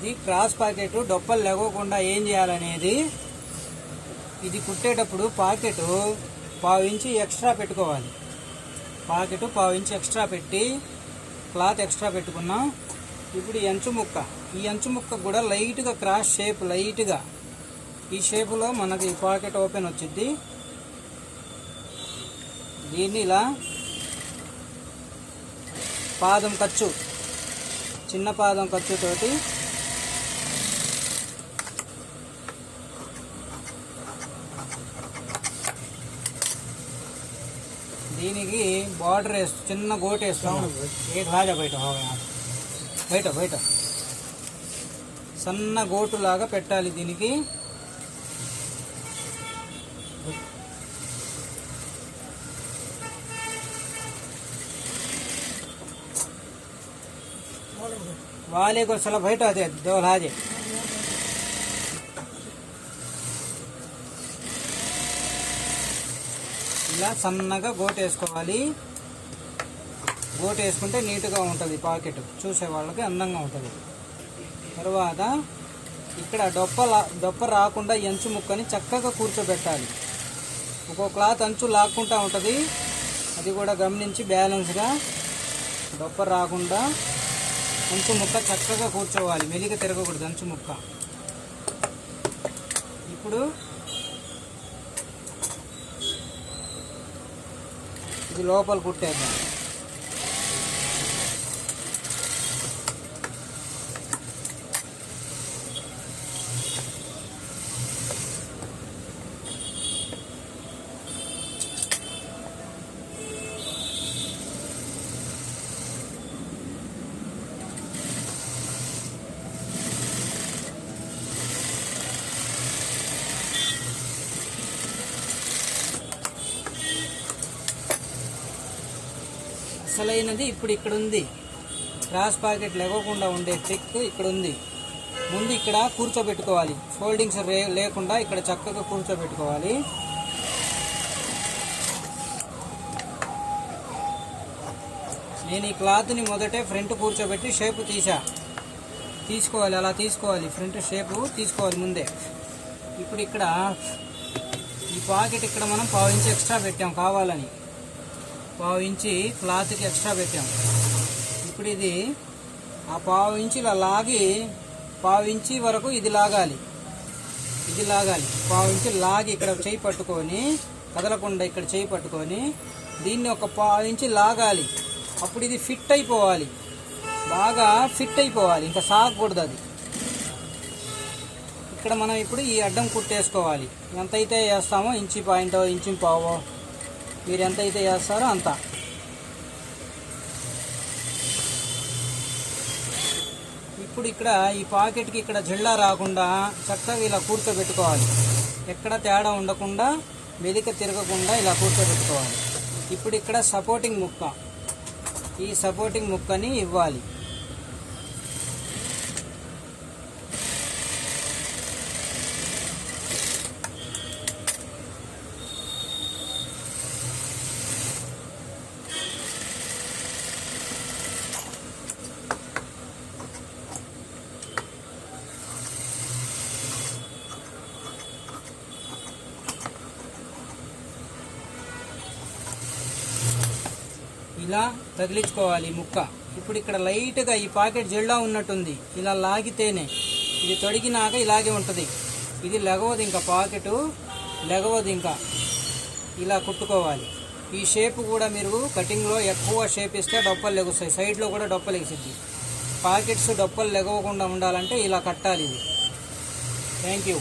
ఇది cross pocket డొప్పలు లెగవకుండా ఏం చేయాలనేది, ఇది కుట్టేటప్పుడు పాకెట్ 1/2 ఇంచు ఎక్స్ట్రా పెట్టుకోవాలి. పాకెట్ 1/2 ఇంచు ఎక్స్ట్రా పెట్టి క్లాత్ ఎక్స్ట్రా పెట్టుకున్నాం. ఇప్పుడు ఈ అంచు ముక్క కూడా లైట్గా క్రాస్ షేప్, లైట్గా ఈ షేపులో మనకి పాకెట్ ఓపెన్ వచ్చింది. దీన్ని ఇలా పాదం ఖర్చు, చిన్న పాదం ఖర్చుతోటి దీనికి బార్డర్ చిన్న గోటు వేస్తాం. ఏ రాజా బయట బయట సన్న గోటు లాగా పెట్టాలి. దీనికి वाले को चला बैठो थे दो लाजे ఇలా సన్నగా గోటేసుకోవాలి. గోటేసుకుంటే నీట్గా ఉంటుంది, పాకెట్ చూసే వాళ్ళకి అందంగా ఉంటుంది. తర్వాత ఇక్కడ డొప్ప రాకుండా అంచు ముక్కని చక్కగా కూర్చోబెట్టాలి. ఒక్కో క్లాత్ అంచు లాక్కుంటా ఉంటుంది, అది కూడా గమనించి బ్యాలెన్స్గా డొప్ప రాకుండా అంచు ముక్క చక్కగా కూర్చోవాలి. మెలిక తిరగకూడదు అంచు ముక్క. ఇప్పుడు ఇది లోపల కుట్టేద్దాం. అసలైనది ఇప్పుడు ఇక్కడ ఉంది. క్రాస్ పాకెట్ లేకుండా ఉండే ట్రిక్ ఇక్కడ ఉంది. ముందు ఇక్కడ కూర్చోబెట్టుకోవాలి, ఫోల్డింగ్స్ లేకుండా ఇక్కడ చక్కగా కూర్చోబెట్టుకోవాలి. నేను ఈ క్లాత్ని మొదటే ఫ్రంట్ కూర్చోబెట్టి షేప్ తీసుకోవాలి. అలా తీసుకోవాలి, ఫ్రంట్ షేపు తీసుకోవాలి ముందే. ఇప్పుడు ఇక్కడ ఈ పాకెట్ ఇక్కడ మనం 1/2 ఇంచు ఎక్స్ట్రా పెట్టాం కావాలని. 1/2 ఇంచు క్లాత్కి ఎక్స్ట్రా పెట్టాం. ఇప్పుడు ఇది ఆ 1/2 ఇంచు ఇలా లాగి 1/2 ఇంచు వరకు ఇది లాగాలి. 1/2 ఇంచు లాగి ఇక్కడ చేయి పట్టుకొని కదలకుండా ఇక్కడ చేయి పట్టుకొని దీన్ని ఒక 1/2 ఇంచు లాగాలి. అప్పుడు ఇది ఫిట్ అయిపోవాలి, బాగా ఫిట్ అయిపోవాలి, ఇంకా సాగకూడదు అది. ఇక్కడ మనం ఇప్పుడు ఈ అడ్డం కుట్టేసుకోవాలి. ఎంతైతే వేస్తామో ఇంచు పాయింటో ఇంచు పావో మీరు ఎంతైతే వేస్తారో అంత. ఇప్పుడు ఇక్కడ ఈ పాకెట్కి ఇక్కడ జిల్లా రాకుండా చక్కగా ఇలా కూర్చోబెట్టుకోవాలి. ఎక్కడ తేడా ఉండకుండా, మెలిక తిరగకుండా ఇలా కూర్చోబెట్టుకోవాలి. ఇప్పుడు ఇక్కడ సపోర్టింగ్ ముక్క, ఈ సపోర్టింగ్ ముక్కని ఇవ్వాలి. ఇలా తగిలించుకోవాలి ముక్క. ఇప్పుడు ఇక్కడ లైట్గా ఈ పాకెట్ జిల్లా ఉన్నట్టుంది, ఇలా లాగితేనే ఇది తొడిగినాక ఇలాగే ఉంటుంది. ఇది లెగవదు, ఇంకా పాకెట్ లెగవదు. ఇంకా ఇలా కుట్టుకోవాలి. ఈ షేప్ కూడా మీరు కటింగ్లో ఎక్కువ షేప్ ఇస్తే డొప్పలు లెగుస్తాయి, సైడ్లో కూడా డొప్పలు ఎగిసిద్ది. పాకెట్స్ డొప్పలు లెగవకుండా ఉండాలంటే ఇలా కట్టాలి ఇది. Thank you.